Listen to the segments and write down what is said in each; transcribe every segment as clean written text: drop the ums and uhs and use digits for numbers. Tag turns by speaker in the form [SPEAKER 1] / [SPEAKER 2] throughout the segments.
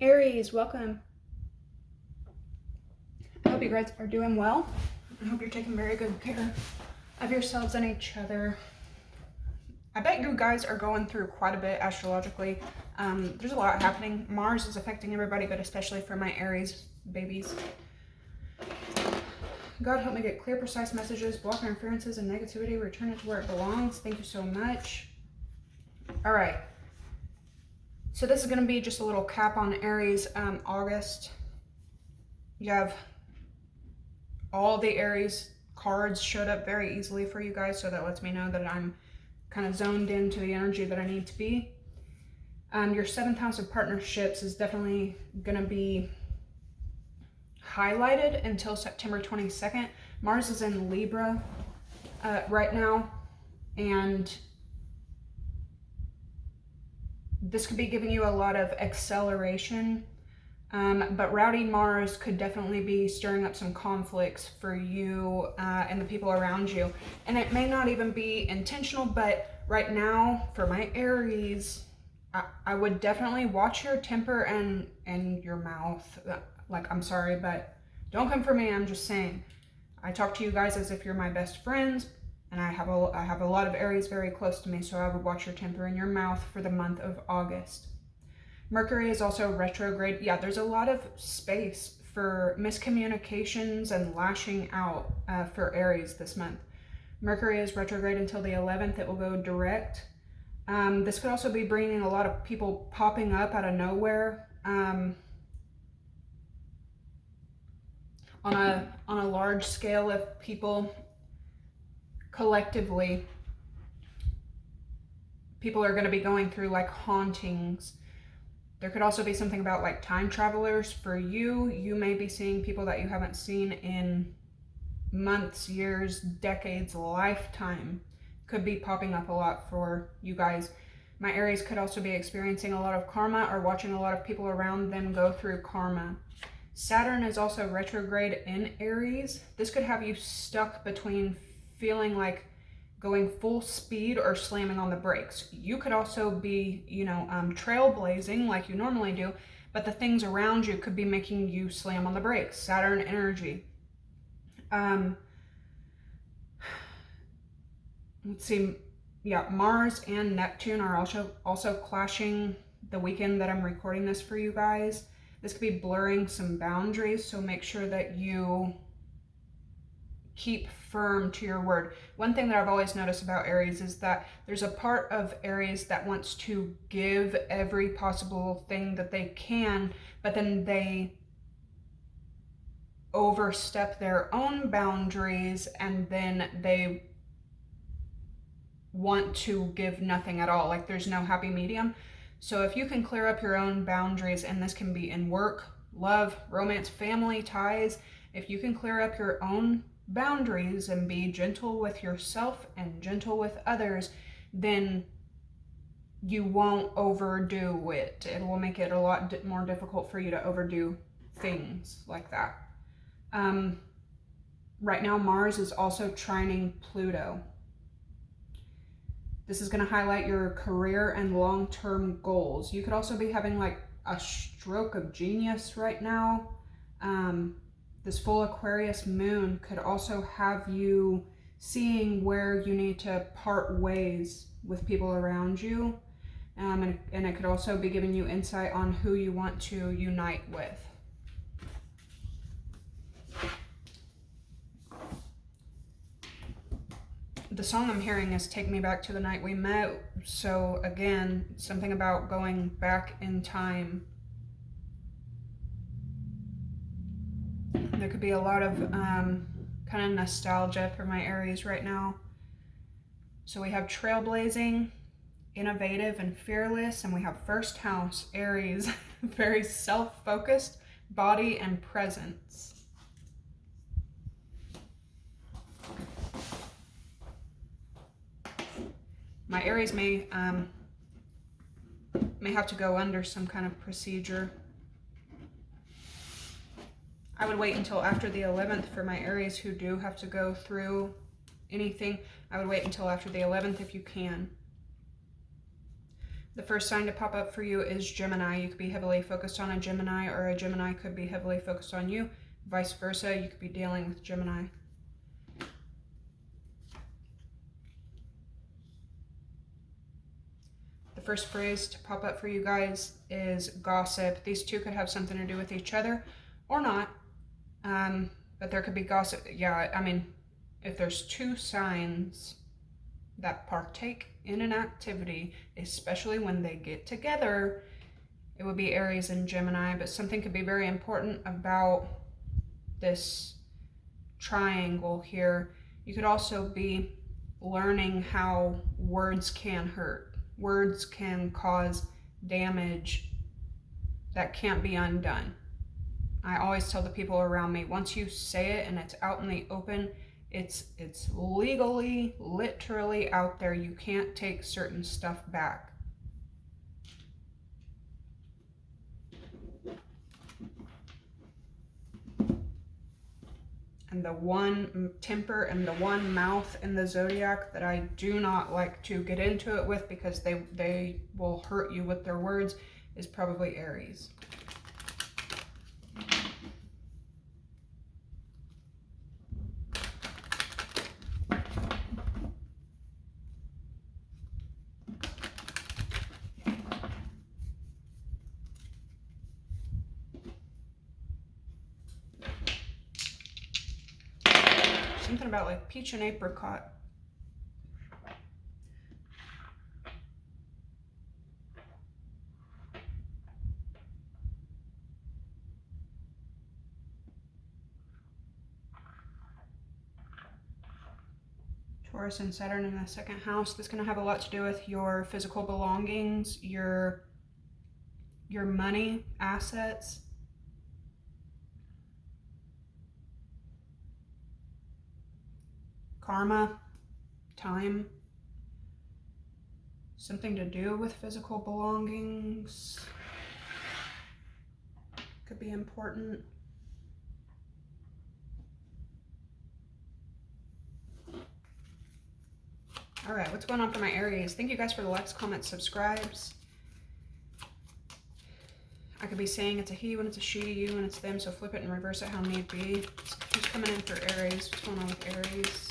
[SPEAKER 1] Aries, welcome. I hope you guys are doing well. I hope you're taking very good care of yourselves and each other. I bet you guys are going through quite a bit astrologically. There's a lot happening. Mars is affecting everybody, but especially for my Aries babies. God, help me get clear, precise messages, block interferences and negativity, return it to where it belongs. Thank you so much. All right. So this is going to be just a little cap on Aries August. You have all the Aries cards showed up very easily for you guys, so that lets me know that I'm kind of zoned into the energy that I need to be. Your 7th house of partnerships is definitely going to be highlighted until September 22nd. Mars is in Libra right now, and this could be giving you a lot of acceleration, but rowdy Mars could definitely be stirring up some conflicts for you and the people around you. And it may not even be intentional, but right now for my Aries, I would definitely watch your temper and your mouth. Like, I'm sorry, but don't come for me. I'm just saying. I talk to you guys as if you're my best friends, and I have a lot of Aries very close to me, so I would watch your temper and your mouth for the month of August. Mercury is also retrograde. Yeah, there's a lot of space for miscommunications and lashing out for Aries this month. Mercury is retrograde until the 11th. It will go direct. This could also be bringing a lot of people popping up out of nowhere on a large scale of people collectively. People are going to be going through like hauntings. There could also be something about like time travelers for you. You may be seeing people that you haven't seen in months, years, decades, lifetime. Could be popping up a lot for you guys. My Aries could also be experiencing a lot of karma or watching a lot of people around them go through karma. Saturn is also retrograde in Aries. This could have you stuck between feeling like going full speed or slamming on the brakes. You could also be, trailblazing like you normally do, but the things around you could be making you slam on the brakes. Saturn energy. Let's see. Yeah, Mars and Neptune are also clashing the weekend that I'm recording this for you guys. This could be blurring some boundaries, so make sure that you keep firm to your word. One thing that I've always noticed about Aries is that there's a part of Aries that wants to give every possible thing that they can, but then they overstep their own boundaries and then they want to give nothing at all. Like, there's no happy medium. So if you can clear up your own boundaries, and this can be in work, love, romance, family ties, if you can clear up your own boundaries and be gentle with yourself and gentle with others, then you won't overdo it. It will make it a lot more difficult for you to overdo things like that. Right now, Mars is also trining Pluto. This is going to highlight your career and long-term goals. You could also be having like a stroke of genius right now. This full Aquarius moon could also have you seeing where you need to part ways with people around you. And it could also be giving you insight on who you want to unite with. The song I'm hearing is Take Me Back to the Night We Met. So again, something about going back in time. There could be a lot of kind of nostalgia for my Aries right now. So we have trailblazing, innovative and fearless, and we have first house, Aries, very self-focused, body and presence. My Aries may have to go under some kind of procedure. I would wait until after the 11th for my Aries who do have to go through anything. I would wait until after the 11th if you can. The first sign to pop up for you is Gemini. You could be heavily focused on a Gemini, or a Gemini could be heavily focused on you. Vice versa, you could be dealing with Gemini. The first phrase to pop up for you guys is gossip. These two could have something to do with each other or not, but there could be gossip. Yeah, I mean, if there's two signs that partake in an activity, especially when they get together, it would be Aries and Gemini. But something could be very important about this triangle here. You could also be learning how words can hurt. Words can cause damage that can't be undone. I always tell the people around me, once you say it and it's out in the open, it's legally, literally out there. You can't take certain stuff back. And the one temper and the one mouth in the zodiac that I do not like to get into it with, because they will hurt you with their words, is probably Aries. Something about like peach and apricot. Taurus and Saturn in the second house. This is going to have a lot to do with your physical belongings, your money, assets. Karma, time, something to do with physical belongings could be important. All right, what's going on for my Aries? Thank you guys for the likes, comments, subscribes. I could be saying it's a he when it's a she, you when it's them, so flip it and reverse it how need be. Who's coming in for Aries? What's going on with Aries?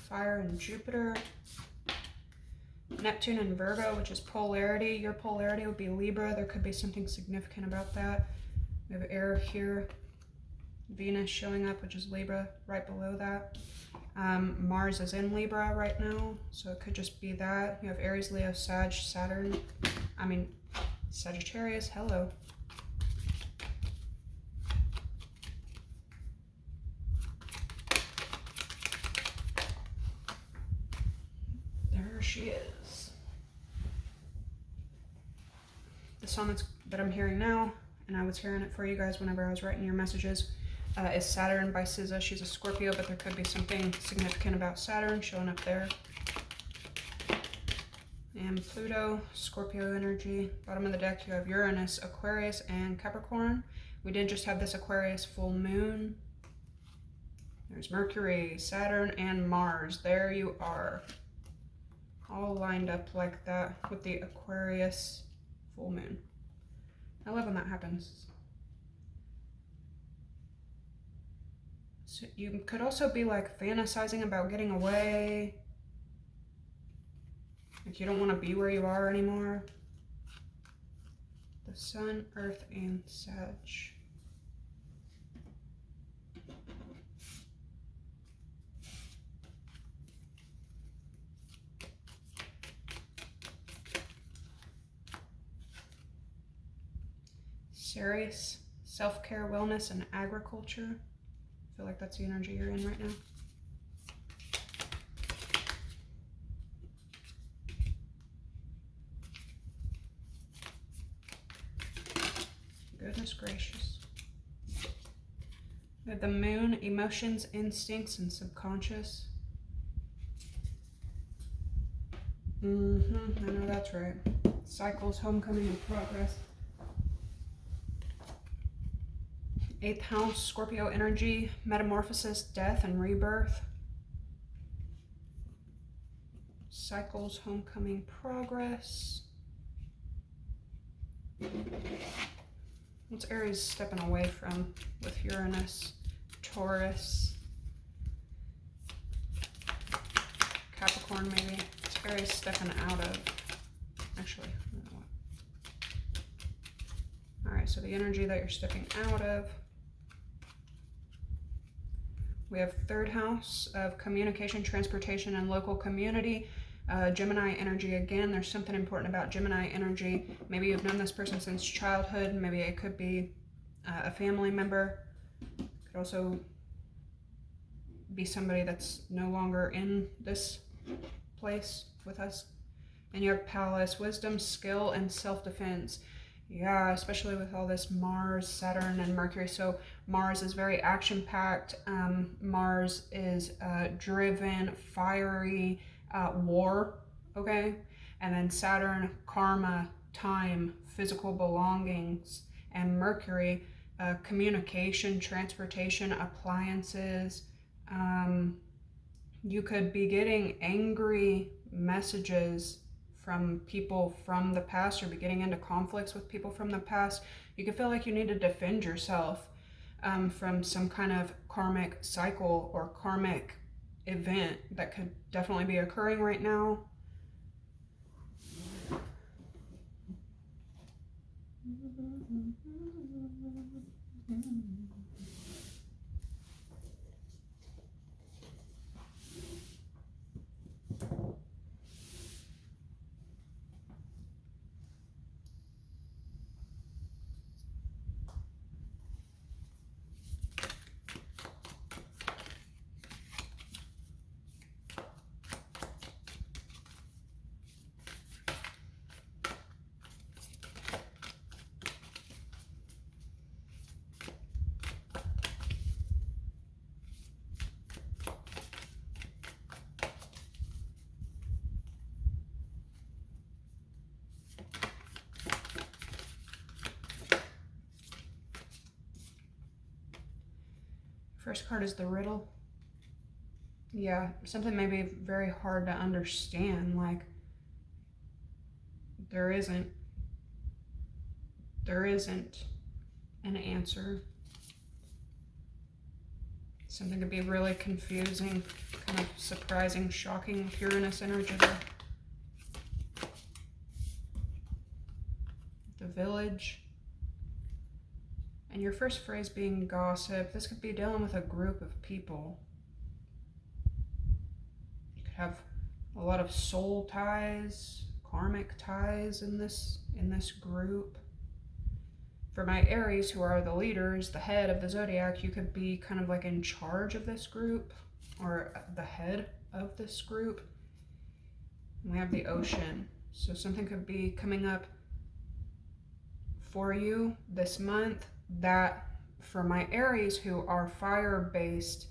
[SPEAKER 1] Fire and Jupiter. Neptune and Virgo, which is polarity. Your polarity would be Libra. There could be something significant about that. We have air here. Venus showing up, which is Libra, right below that. Mars is in Libra right now, so it could just be that. You have Aries, Leo, Sag, Saturn. I mean, Sagittarius, hello. She is. The song that I'm hearing now, and I was hearing it for you guys whenever I was writing your messages, is Saturn by SZA. She's a Scorpio, but there could be something significant about Saturn showing up there. And Pluto, Scorpio energy. Bottom of the deck, you have Uranus, Aquarius, and Capricorn. We did just have this Aquarius full moon. There's Mercury, Saturn, and Mars. There you are. All lined up like that with the Aquarius full moon. I love when that happens. So you could also be like fantasizing about getting away. Like you don't want to be where you are anymore. The Sun, Earth, and Sag. Aries, self-care, wellness, and agriculture. I feel like that's the energy you're in right now. Goodness gracious. We have the moon, emotions, instincts, and subconscious. I know that's right. Cycles, homecoming, and progress. 8th house, Scorpio energy, metamorphosis, death, and rebirth. Cycles, homecoming, progress. What's Aries stepping away from with Uranus, Taurus, Capricorn maybe? What's Aries stepping out of? Actually, I don't know what. All right, so the energy that you're stepping out of. We have 3rd house of communication, transportation, and local community. Gemini energy again. There's something important about Gemini energy. Maybe you've known this person since childhood. Maybe it could be a family member. Could also be somebody that's no longer in this place with us. And you have Palace, wisdom, skill, and self-defense. Yeah, especially with all this Mars, Saturn, and Mercury. So Mars is very action-packed. Mars is driven, fiery, war, okay? And then Saturn, karma, time, physical belongings, and Mercury, communication, transportation, appliances. You could be getting angry messages from people from the past, or be getting into conflicts with people from the past. You could feel like you need to defend yourself from some kind of karmic cycle or karmic event that could definitely be occurring right now. First card is the riddle. Yeah, something may be very hard to understand, like there isn't an answer. Something could be really confusing, kind of surprising, shocking, Uranus energy there. The Village. And your first phrase being gossip. This could be dealing with a group of people. You could have a lot of soul ties, karmic ties in this group. For my Aries, who are the leaders, the head of the zodiac, you could be kind of like in charge of this group, or the head of this group. And we have the Ocean. So something could be coming up for you this month that, for my Aries who are fire-based,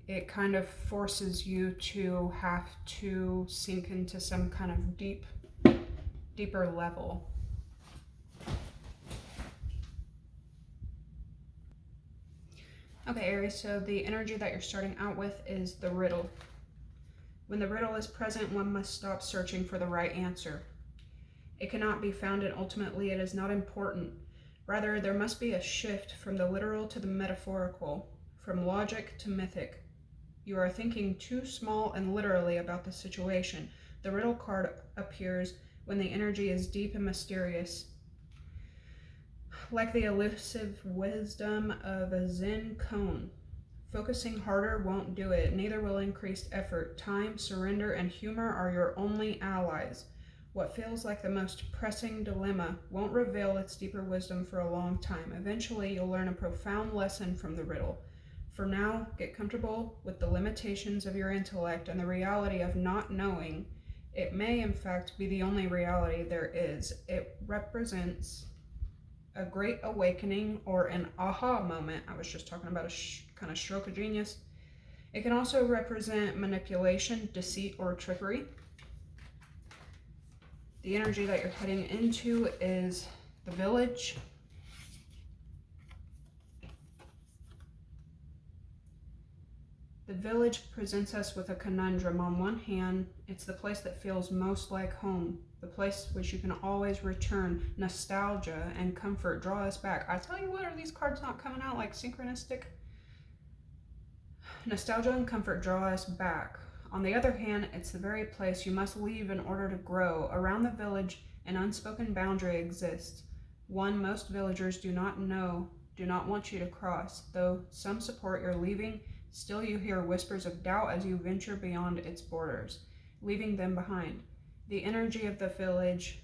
[SPEAKER 1] it kind of forces you to have to sink into some kind of deeper level. Okay, Aries, so the energy that you're starting out with is the riddle. When the riddle is present, one must stop searching for the right answer. It cannot be found, and ultimately it is not important. Rather, there must be a shift from the literal to the metaphorical, from logic to mythic. You are thinking too small and literally about the situation. The riddle card appears when the energy is deep and mysterious. Like the elusive wisdom of a Zen koan. Focusing harder won't do it, neither will increased effort. Time, surrender, and humor are your only allies. What feels like the most pressing dilemma won't reveal its deeper wisdom for a long time. Eventually, you'll learn a profound lesson from the riddle. For now, get comfortable with the limitations of your intellect and the reality of not knowing. It may, in fact, be the only reality there is. It represents a great awakening or an aha moment. I was just talking about a kind of stroke of genius. It can also represent manipulation, deceit, or trickery. The energy that you're heading into is the Village. The village presents us with a conundrum. On one hand, it's the place that feels most like home, the place which you can always return. Nostalgia and comfort draw us back. I tell you what, are these cards not coming out like synchronistic? Nostalgia and comfort draw us back. On the other hand, it's the very place you must leave in order to grow. Around the village, an unspoken boundary exists, one most villagers do not want you to cross. Though some support your leaving, still you hear whispers of doubt as you venture beyond its borders, leaving them behind. The energy of the village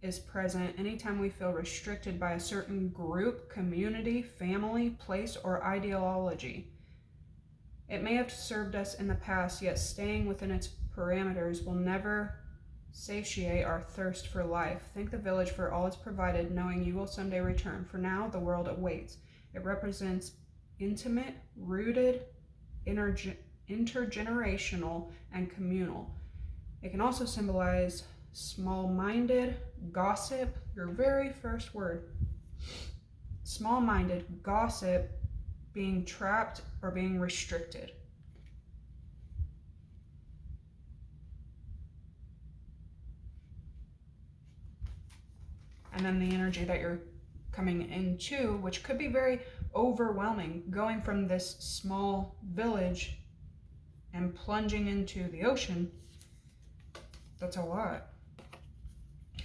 [SPEAKER 1] is present anytime we feel restricted by a certain group, community, family, place, or ideology. It may have served us in the past, yet staying within its parameters will never satiate our thirst for life. Thank the village for all it's provided, knowing you will someday return. For now, the world awaits. It represents intimate, rooted, intergenerational, and communal. It can also symbolize small-minded, gossip, your very first word. Small-minded, gossip, being trapped or being restricted. And then the energy that you're coming into, which could be very overwhelming, going from this small village and plunging into the ocean. That's a lot.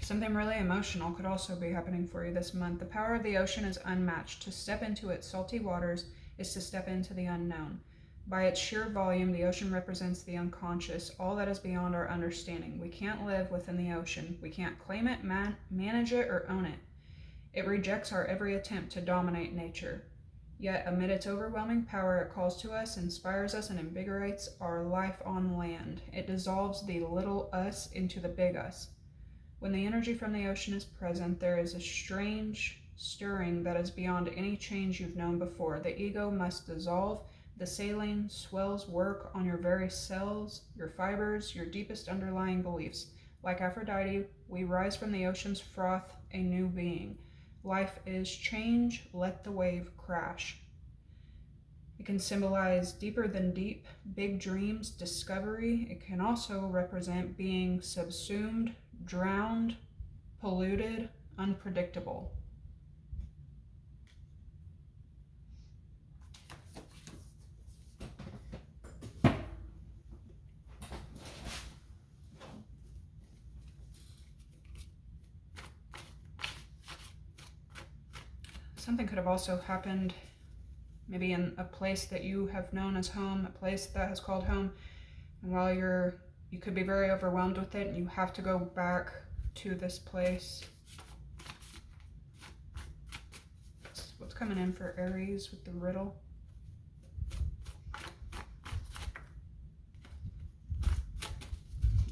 [SPEAKER 1] Something really emotional could also be happening for you this month. The power of the ocean is unmatched. To step into its salty waters is to step into the unknown. By its sheer volume, the ocean represents the unconscious, all that is beyond our understanding. We can't live within the ocean. We can't claim it, manage it, or own it. It rejects our every attempt to dominate nature. Yet, amid its overwhelming power, it calls to us, inspires us, and invigorates our life on land. It dissolves the little us into the big us. When the energy from the ocean is present, there is a strange stirring that is beyond any change you've known before. The ego must dissolve. The saline swells work on your very cells, your fibers, your deepest underlying beliefs. Like Aphrodite, we rise from the ocean's froth, a new being. Life is change, let the wave crash. It can symbolize deeper than deep, big dreams, discovery. It can also represent being subsumed, drowned, polluted, unpredictable. Something could have also happened maybe in a place that you have known as home, a place that has called home, and while you could be very overwhelmed with it and you have to go back to this place. What's coming in for Aries with the riddle?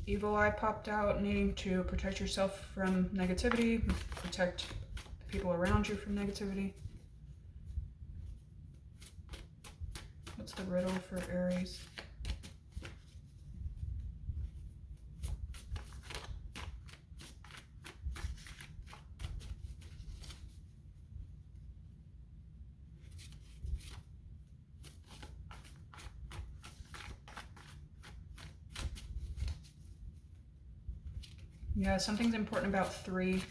[SPEAKER 1] Evil eye popped out, needing to protect yourself from negativity, protect people around you from negativity. What's the riddle for Aries? Yeah, something's important about three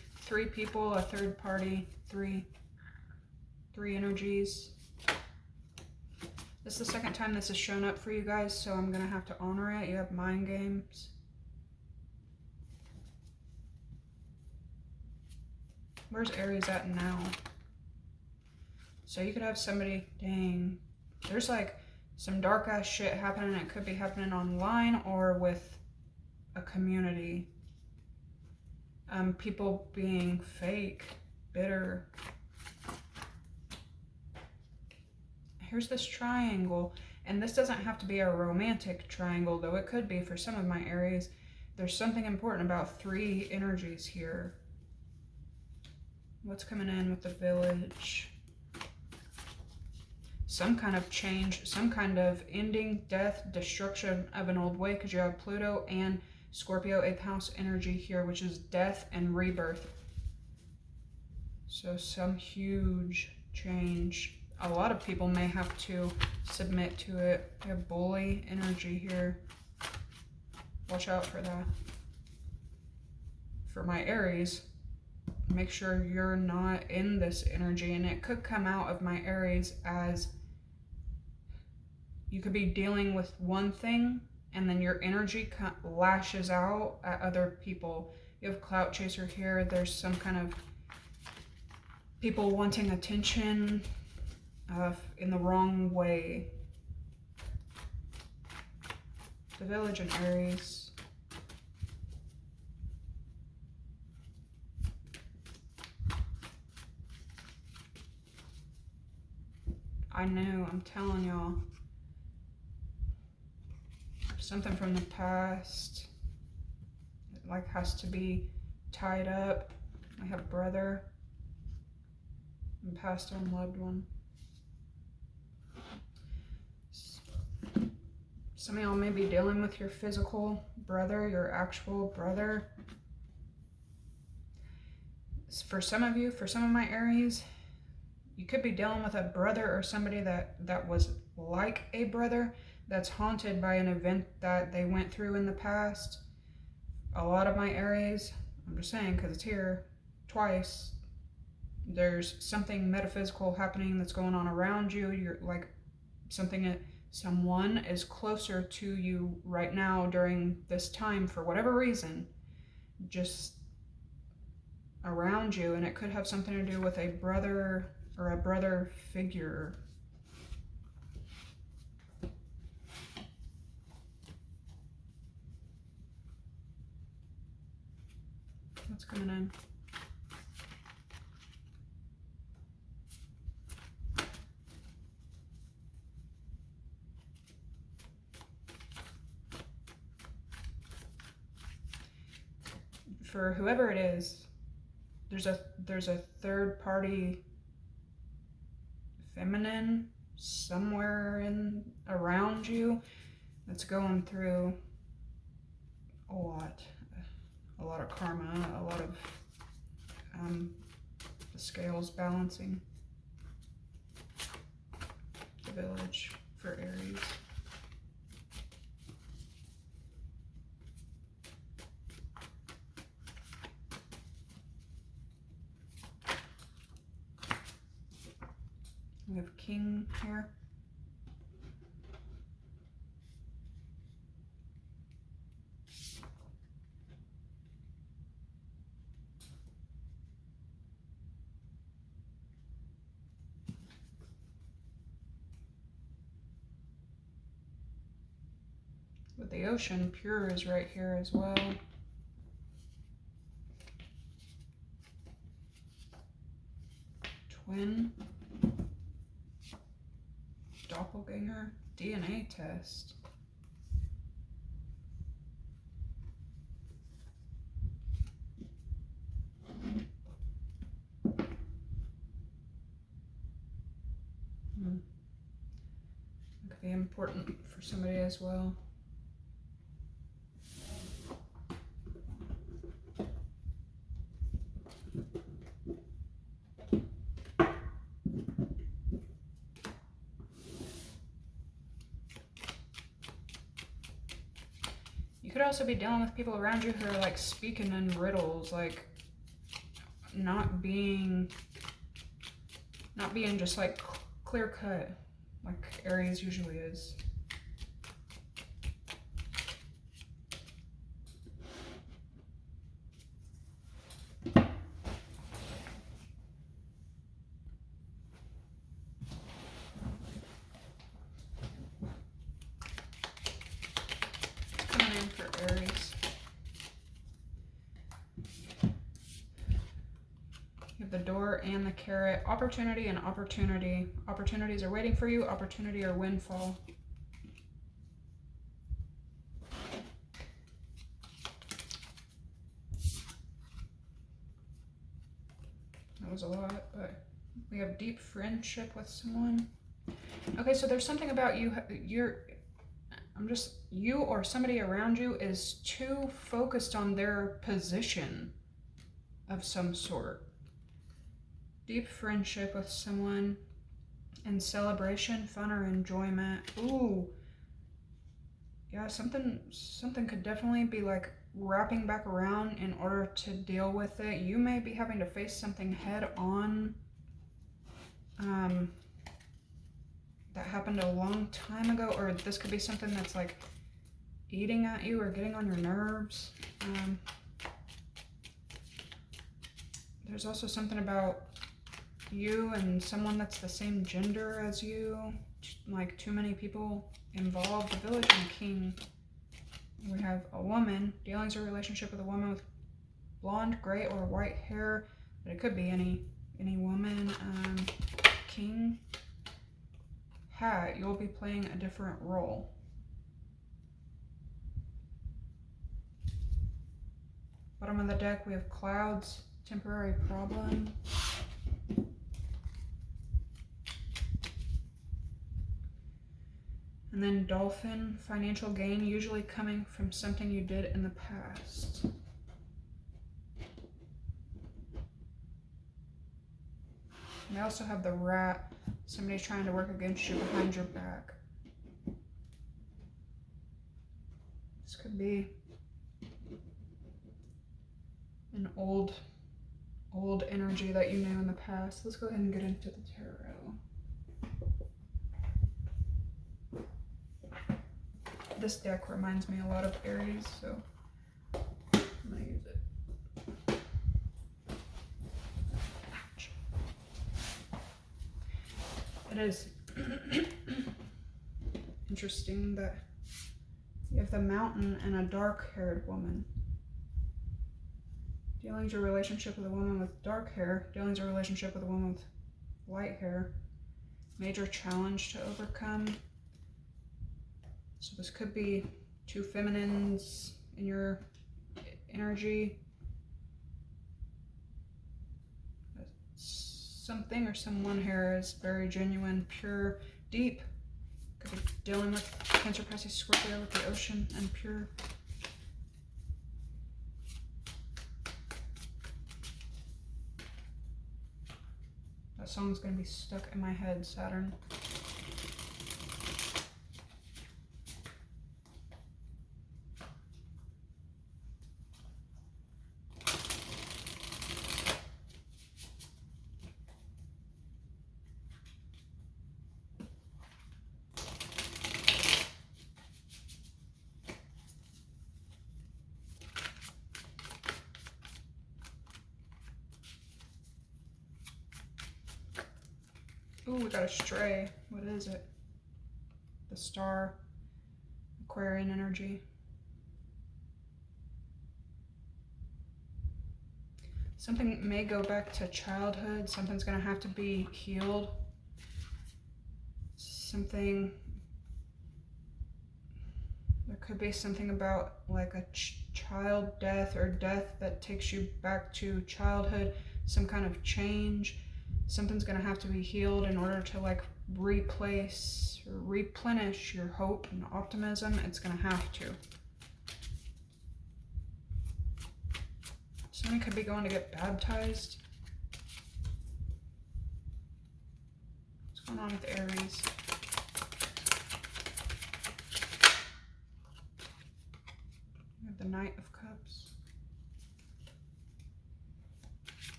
[SPEAKER 1] people, a third party, three energies. This is the second time this has shown up for you guys, so I'm gonna have to honor it. You have mind games. Where's Aries at now? So you could have somebody, dang, there's like some dark ass shit happening. It could be happening online or with a community. People being fake, bitter. Here's this triangle, and this doesn't have to be a romantic triangle, though it could be for some of my Aries. There's something important about three energies here. What's coming in with the village? Some kind of change, some kind of ending, death, destruction of an old way, because you have Pluto and Scorpio 8th house energy here, which is death and rebirth. So some huge change. a lot of people may have to submit to it. We have bully energy here. Watch out for that. For my Aries, make sure you're not in this energy, and it could come out of my Aries as you could be dealing with one thing and then your energy lashes out at other people. You have clout chaser here. There's some kind of people wanting attention in the wrong way. The Village in Aries. I know, I'm telling y'all. Something from the past, it like has to be tied up. I have brother and passed on loved one. Some of y'all may be dealing with your physical brother, your actual brother. For some of you, for some of my Aries, you could be dealing with a brother or somebody that was like a brother, that's haunted by an event that they went through in the past. A lot of my Aries, I'm just saying because it's here twice, there's something metaphysical happening that's going on around you. You're like someone is closer to you right now during this time for whatever reason, just around you, and it could have something to do with a brother or a brother figure. What's coming in? For whoever it is, there's a third party feminine somewhere in around you that's going through a lot of karma, a lot of the scales balancing. The Village for Aries. We have King here. With the Ocean, Pure is right here as well. Twin. Doppelganger. DNA test. That could be important for somebody as well. You could also be dealing with people around you who are like speaking in riddles, like not being just like clear cut, like Aries usually is. Aries. You have the Door and the Carrot. Opportunity and opportunity. Opportunities are waiting for you. Opportunity or windfall. That was a lot, but we have deep friendship with someone. Okay, so there's something about you. You or somebody around you is too focused on their position of some sort. Deep friendship with someone. And celebration, fun, or enjoyment. Ooh. Yeah, something could definitely be like wrapping back around in order to deal with it. You may be having to face something head on. That happened a long time ago, or this could be something that's like eating at you or getting on your nerves. There's also something about you and someone that's the same gender as you, like too many people involved. The Village and King. We have a woman. Dealings or relationship with a woman with blonde, gray, or white hair, but it could be any woman. King. Hat. You'll be playing a different role. Bottom of the deck, we have clouds. Temporary problem. And then dolphin, financial gain, usually coming from something you did in the past. We also have the rat, somebody's trying to work against you behind your back. This could be an old energy that you knew in the past. Let's go ahead and get into the tarot. This deck reminds me a lot of Aries, so I'm gonna use it. Ouch. It is interesting that you have the Mountain and a dark-haired woman. Dealings or relationship with a woman with dark hair. Dealings or relationship with a woman with light hair. Major challenge to overcome. So this could be two feminines in your energy. Something or someone here is very genuine, pure, deep. Could be dealing with Cancer, Pisces, Scorpio with the ocean and pure. That song's gonna be stuck in my head, Saturn. Ooh, we got a stray. What is it? The star. Aquarian energy. Something may go back to childhood. Something's going to have to be healed. Something... There could be something about like a child death or death that takes you back to childhood. Some kind of change. Something's going to have to be healed in order to like replace or replenish your hope and optimism. It's going to have to. Somebody could be going to get baptized. What's going on with Aries? We have the Knight of Cups.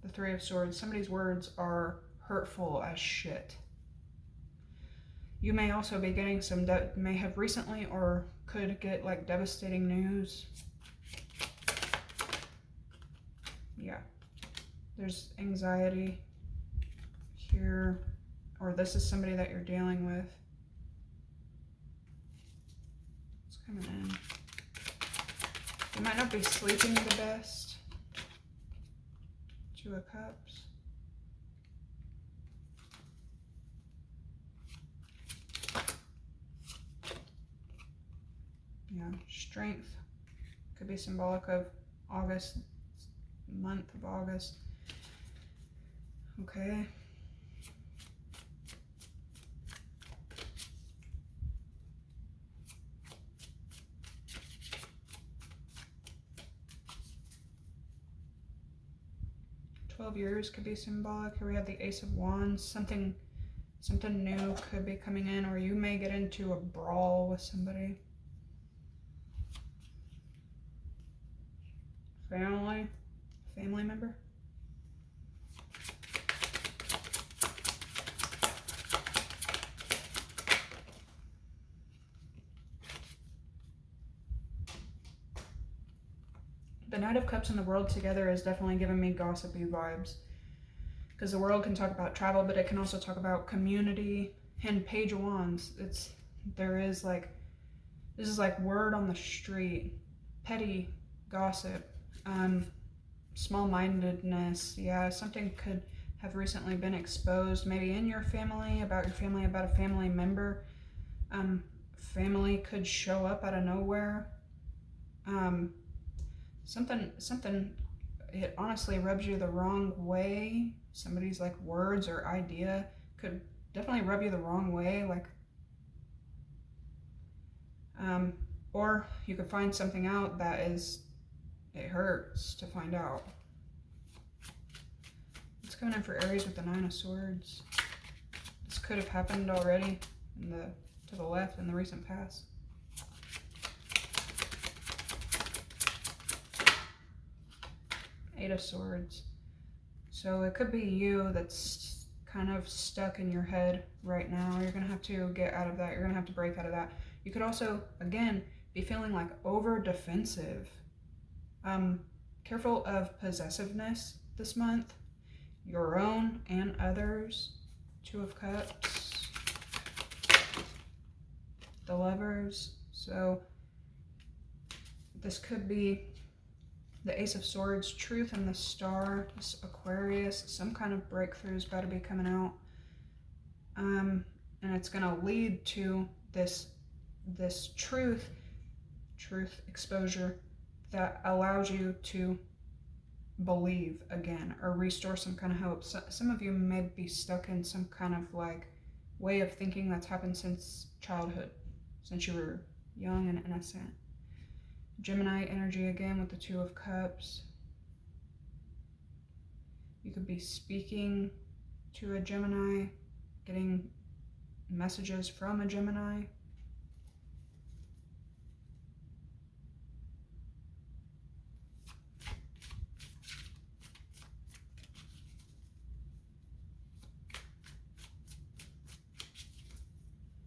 [SPEAKER 1] The Three of Swords. Somebody's words are hurtful as shit. You may also be getting some, may have recently or could get like devastating news. Yeah. There's anxiety here, or this is somebody that you're dealing with. It's coming in. You might not be sleeping the best. Two of Cups. Yeah, strength. Could be symbolic of August, month of August. Okay. 12 years could be symbolic. Here we have the Ace of Wands. Something new could be coming in, or you may get into a brawl with somebody. Family member. The Knight of Cups and the World together is definitely giving me gossipy vibes. Because the World can talk about travel, but it can also talk about community. And Page of Wands, this is like word on the street, petty gossip, small-mindedness. Yeah, something could have recently been exposed, maybe in your family, about your family, about a family member. Family could show up out of nowhere. Something, it honestly rubs you the wrong way. Somebody's like words or idea could definitely rub you the wrong way, like, or you could find something out that it hurts to find out. What's coming in for Aries with the Nine of Swords? This could have happened already to the left in the recent past. Eight of Swords. So it could be you that's kind of stuck in your head right now. You're going to have to get out of that. You're going to have to break out of that. You could also, again, be feeling like over defensive. Careful of possessiveness this month. Your own and others. Two of Cups. The Lovers. So this could be the Ace of Swords, Truth and the Star, this Aquarius. Some kind of breakthrough is about to be coming out. And it's going to lead to this truth exposure that allows you to believe again or restore some kind of hope. So, some of you may be stuck in some kind of like way of thinking that's happened since childhood, since you were young and innocent. Gemini energy again with the Two of Cups. You could be speaking to a Gemini, getting messages from a Gemini.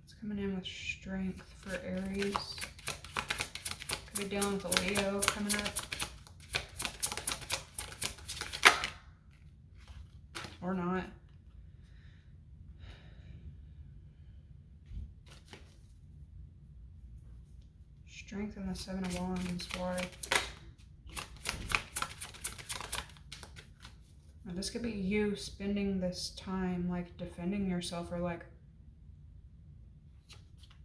[SPEAKER 1] It's coming in with strength for Aries. Could be dealing with a Leo coming up. Or not. Strength and the Seven of Wands. Why? Now, this could be you spending this time like defending yourself, or like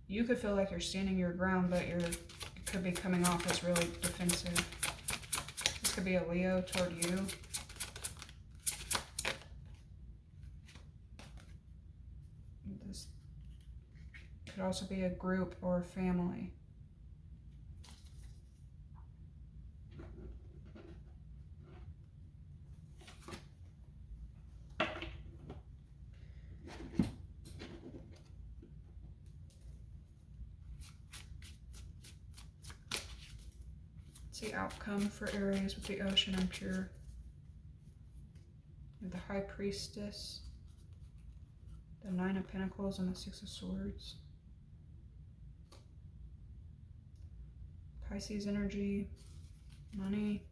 [SPEAKER 1] you could feel like you're standing your ground, but it could be coming off as really defensive. This could be a Leo toward you. This could also be a group or a family. The outcome for Aries with the Ocean and Pure. With the High Priestess, the Nine of Pentacles, and the Six of Swords. Pisces energy, money.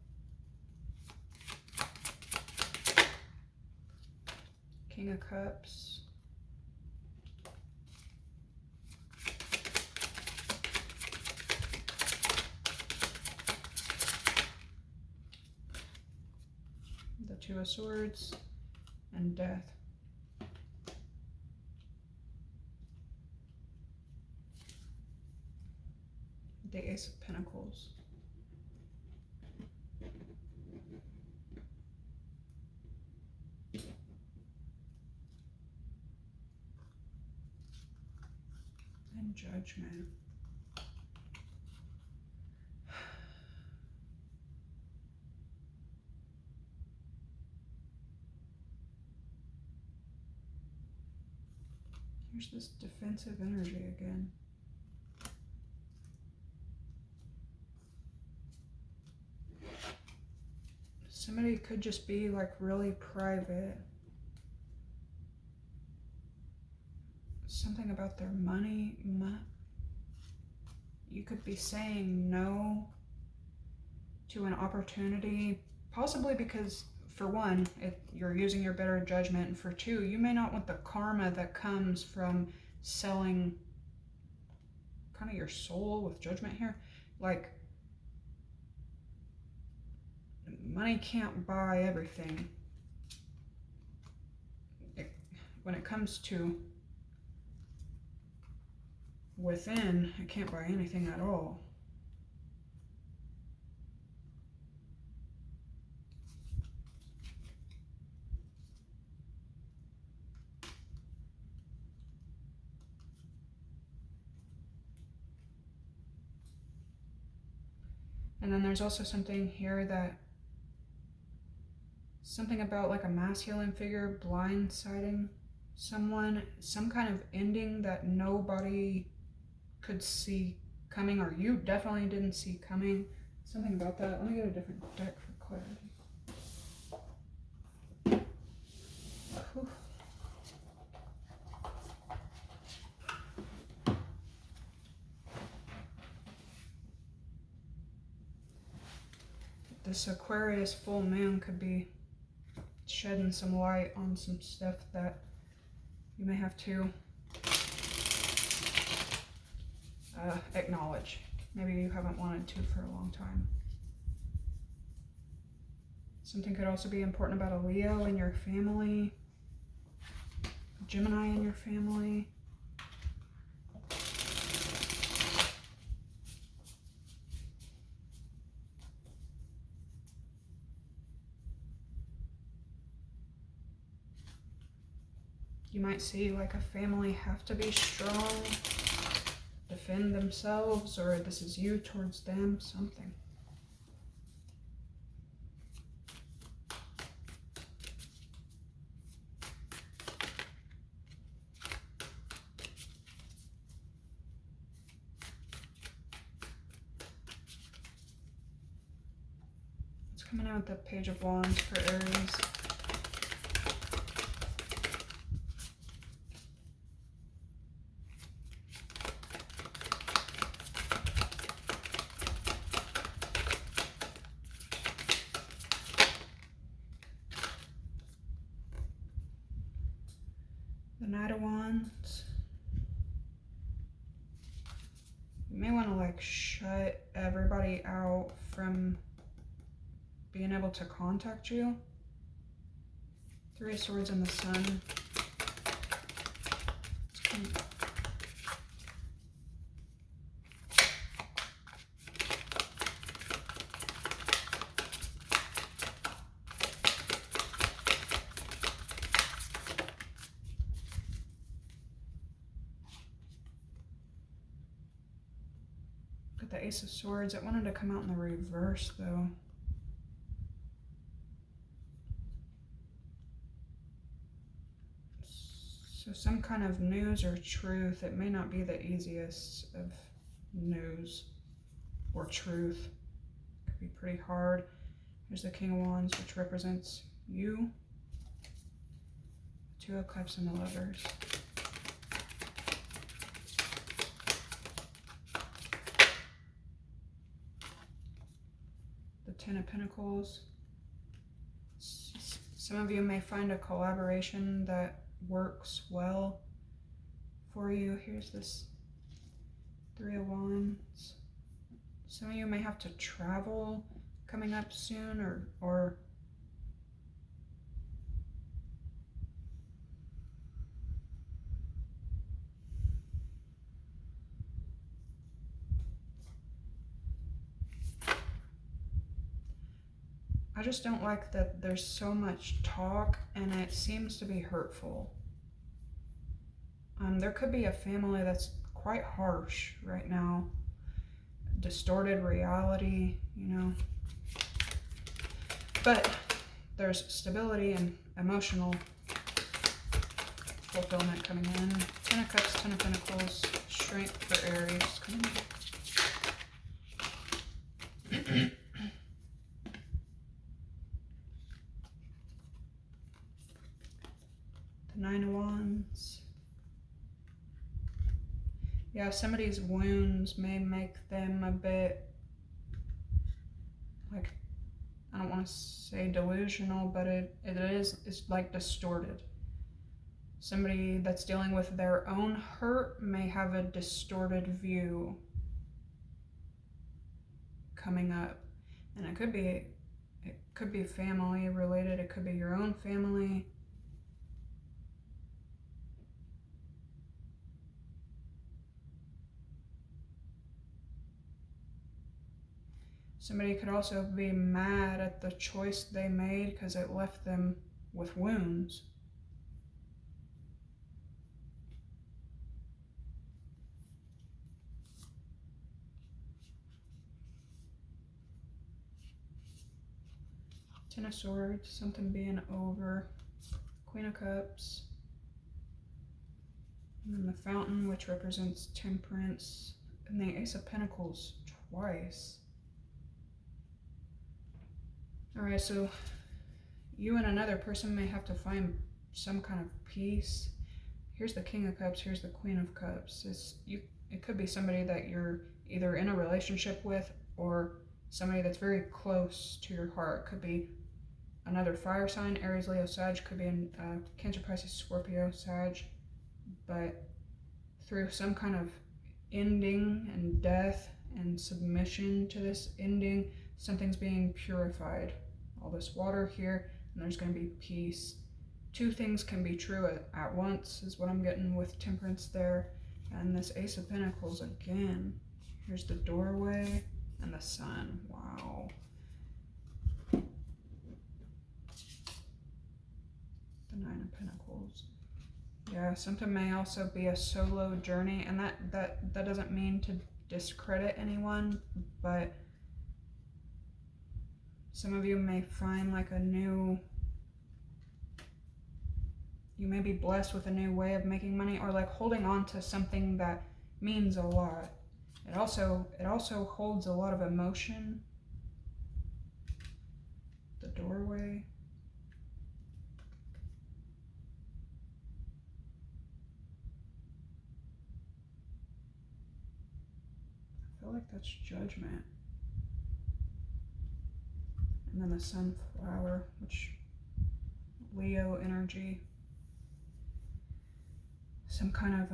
[SPEAKER 1] King of Cups. Two of Swords and Death. The Ace of Pentacles. And Judgment. Here's this defensive energy again. Somebody could just be like really private. Something about their money. You could be saying no to an opportunity, possibly because, for one, you're using your better judgment, and for two, you may not want the karma that comes from selling kind of your soul with judgment here. Like, money can't buy everything. When it comes to within, it can't buy anything at all. And then there's also something here that, something about like a masculine figure blindsiding someone, some kind of ending that nobody could see coming, or you definitely didn't see coming. Something about that. Let me get a different deck for clarity. Whew. This Aquarius full moon could be shedding some light on some stuff that you may have to acknowledge. Maybe you haven't wanted to for a long time. Something could also be important about a Leo in your family, a Gemini in your family. You might see like a family have to be strong, defend themselves, or this is you towards them, something. It's coming out with the Page of Wands for Aries. The Knight of Wands. You may want to like shut everybody out from being able to contact you. Three of Swords and the Sun. Got the Ace of Swords. It wanted to come out in the reverse though. So some kind of news or truth. It may not be the easiest of news or truth. It could be pretty hard. Here's the King of Wands, which represents you. Two of Cups and the Lovers. The Ten of Pentacles. Some of you may find a collaboration that works well for you. Here's this Three of Wands. Some of you may have to travel coming up soon, or I just don't like that there's so much talk and it seems to be hurtful. There could be a family that's quite harsh right now. Distorted reality, you know. But there's stability and emotional fulfillment coming in. Ten of Cups, Ten of Pentacles, strength for Aries. Come on. The Nine of Wands. Yeah, somebody's wounds may make them a bit, like, I don't want to say delusional, but it's like distorted. Somebody that's dealing with their own hurt may have a distorted view coming up. And it could be family related, it could be your own family. Somebody could also be mad at the choice they made because it left them with wounds. Ten of Swords, something being over. Queen of Cups. And then the Fountain, which represents temperance. And the Ace of Pentacles twice. Alright, so you and another person may have to find some kind of peace. Here's the King of Cups, here's the Queen of Cups. It could be somebody that you're either in a relationship with or somebody that's very close to your heart. Could be another fire sign, Aries, Leo, Sag. Could be Cancer, Pisces, Scorpio, Sag. But through some kind of ending and death and submission to this ending, something's being purified. All this water here, and there's going to be peace. Two things can be true at once is what I'm getting with temperance there. And this Ace of Pentacles again. Here's the doorway and the sun. Wow. The Nine of Pentacles. Yeah, something may also be a solo journey, and that doesn't mean to discredit anyone, but some of you may find like you may be blessed with a new way of making money, or like holding on to something that means a lot. It also holds a lot of emotion. The doorway. I feel like that's Judgment. And then the Sunflower, which Leo energy. Some kind of,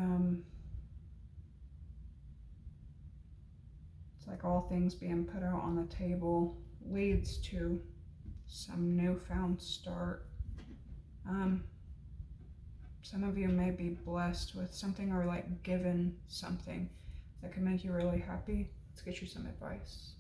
[SPEAKER 1] it's like all things being put out on the table leads to some newfound start. Some of you may be blessed with something or like given something that can make you really happy. Let's get you some advice.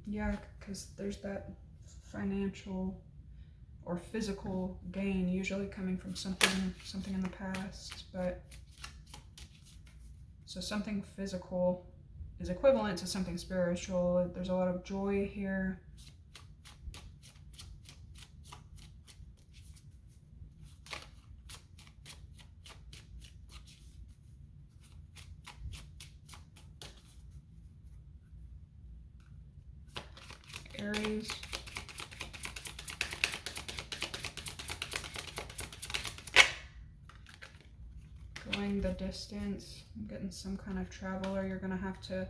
[SPEAKER 1] Yeah, because there's that financial or physical gain usually coming from something in the past, but so something physical is equivalent to something spiritual. There's a lot of joy here. Aries. Going the distance. I'm getting some kind of travel, or you're gonna have to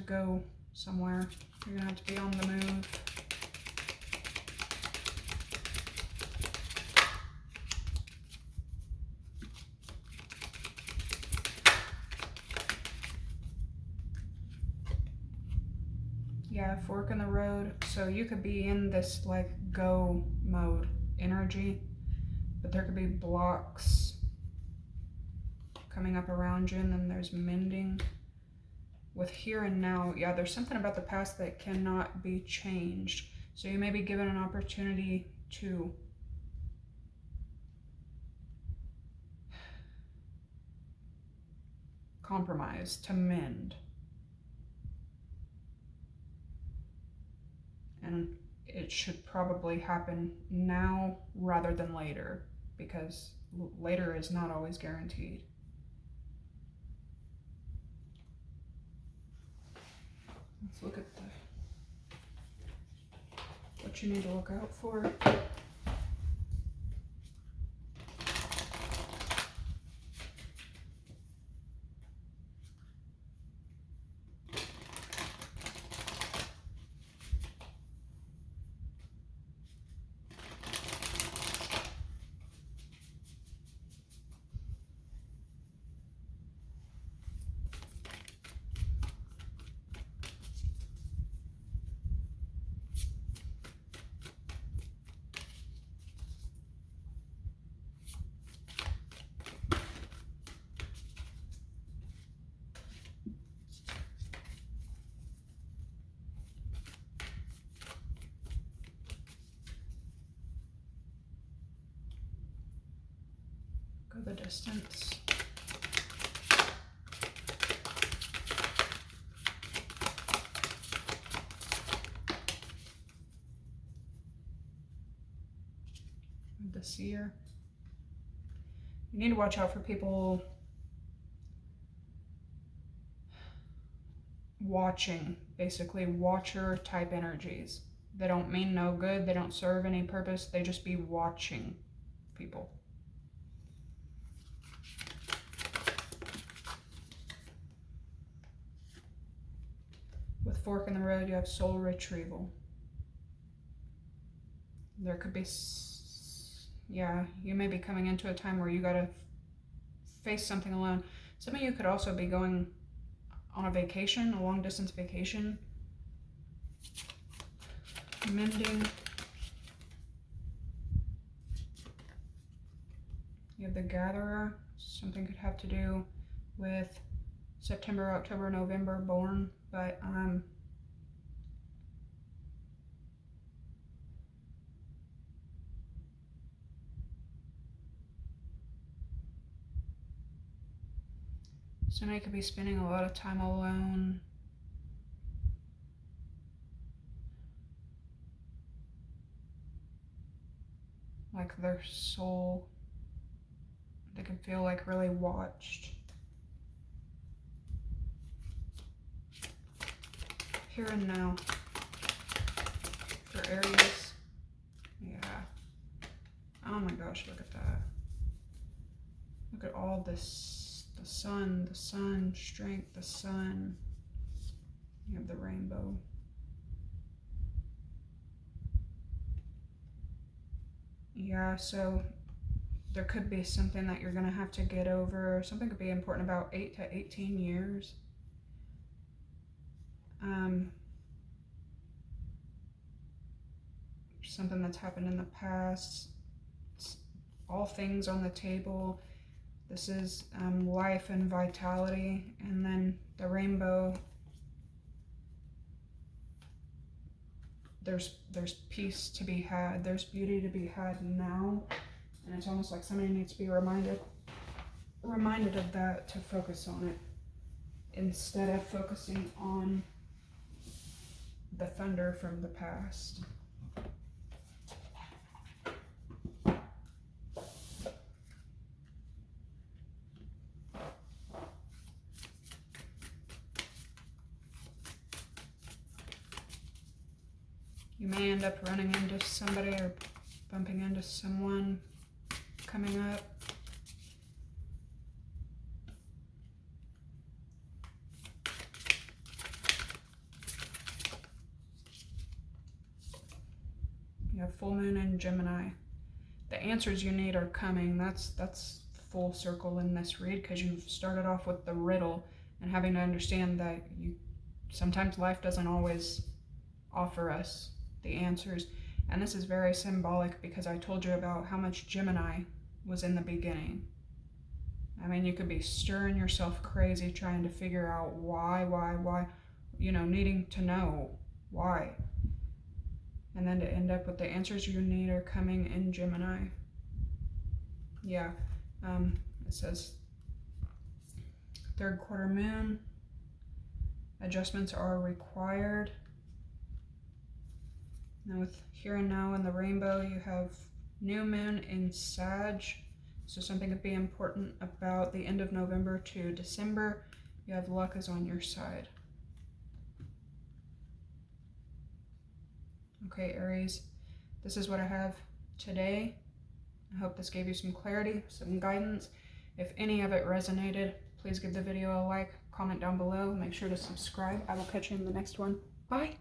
[SPEAKER 1] go somewhere. You're gonna have to be on the move. Yeah, fork in the road. So you could be in this like go mode energy, but there could be blocks coming up around you, and then there's mending. with here and now, yeah, there's something about the past that cannot be changed. So you may be given an opportunity to compromise, to mend. And it should probably happen now rather than later, because later is not always guaranteed. Let's look at what you need to look out for. Go the distance. The seer. You need to watch out for people watching, basically watcher type energies. They don't mean no good, they don't serve any purpose, they just be watching people. With fork in the road, you have soul retrieval. There could be, yeah, you may be coming into a time where you gotta face something alone. Some of you could also be going on a vacation, a long distance vacation. Mending. You have the gatherer. Something could have to do with September, October, November born, but somebody could be spending a lot of time alone. Like their soul, they can feel like really watched. Here and now for Aries. Yeah. Oh my gosh, look at that. Look at all this, the sun, strength, the sun. You have the rainbow. Yeah, so there could be something that you're going to have to get over. Something could be important about 8 to 18 years. Something that's happened in the past. It's all things on the table. This is life and vitality. And then the rainbow. There's peace to be had. There's beauty to be had now. And it's almost like somebody needs to be reminded of that, to focus on it instead of focusing on the thunder from the past. You may end up running into somebody or bumping into someone coming up. You have full moon in Gemini. The answers you need are coming. That's full circle in this read, because you've started off with the riddle and having to understand that sometimes life doesn't always offer us the answers. And this is very symbolic because I told you about how much Gemini was in the beginning. I mean, you could be stirring yourself crazy trying to figure out why, you know, needing to know why. And then to end up with the answers you need are coming in Gemini. Yeah, it says third quarter moon, adjustments are required. Now with here and now in the rainbow, you have new moon in Sag. So something could be important about the end of November to December. You have luck is on your side. Okay, Aries, this is what I have today. I hope this gave you some clarity, some guidance. If any of it resonated, please give the video a like, comment down below, make sure to subscribe. I will catch you in the next one. Bye.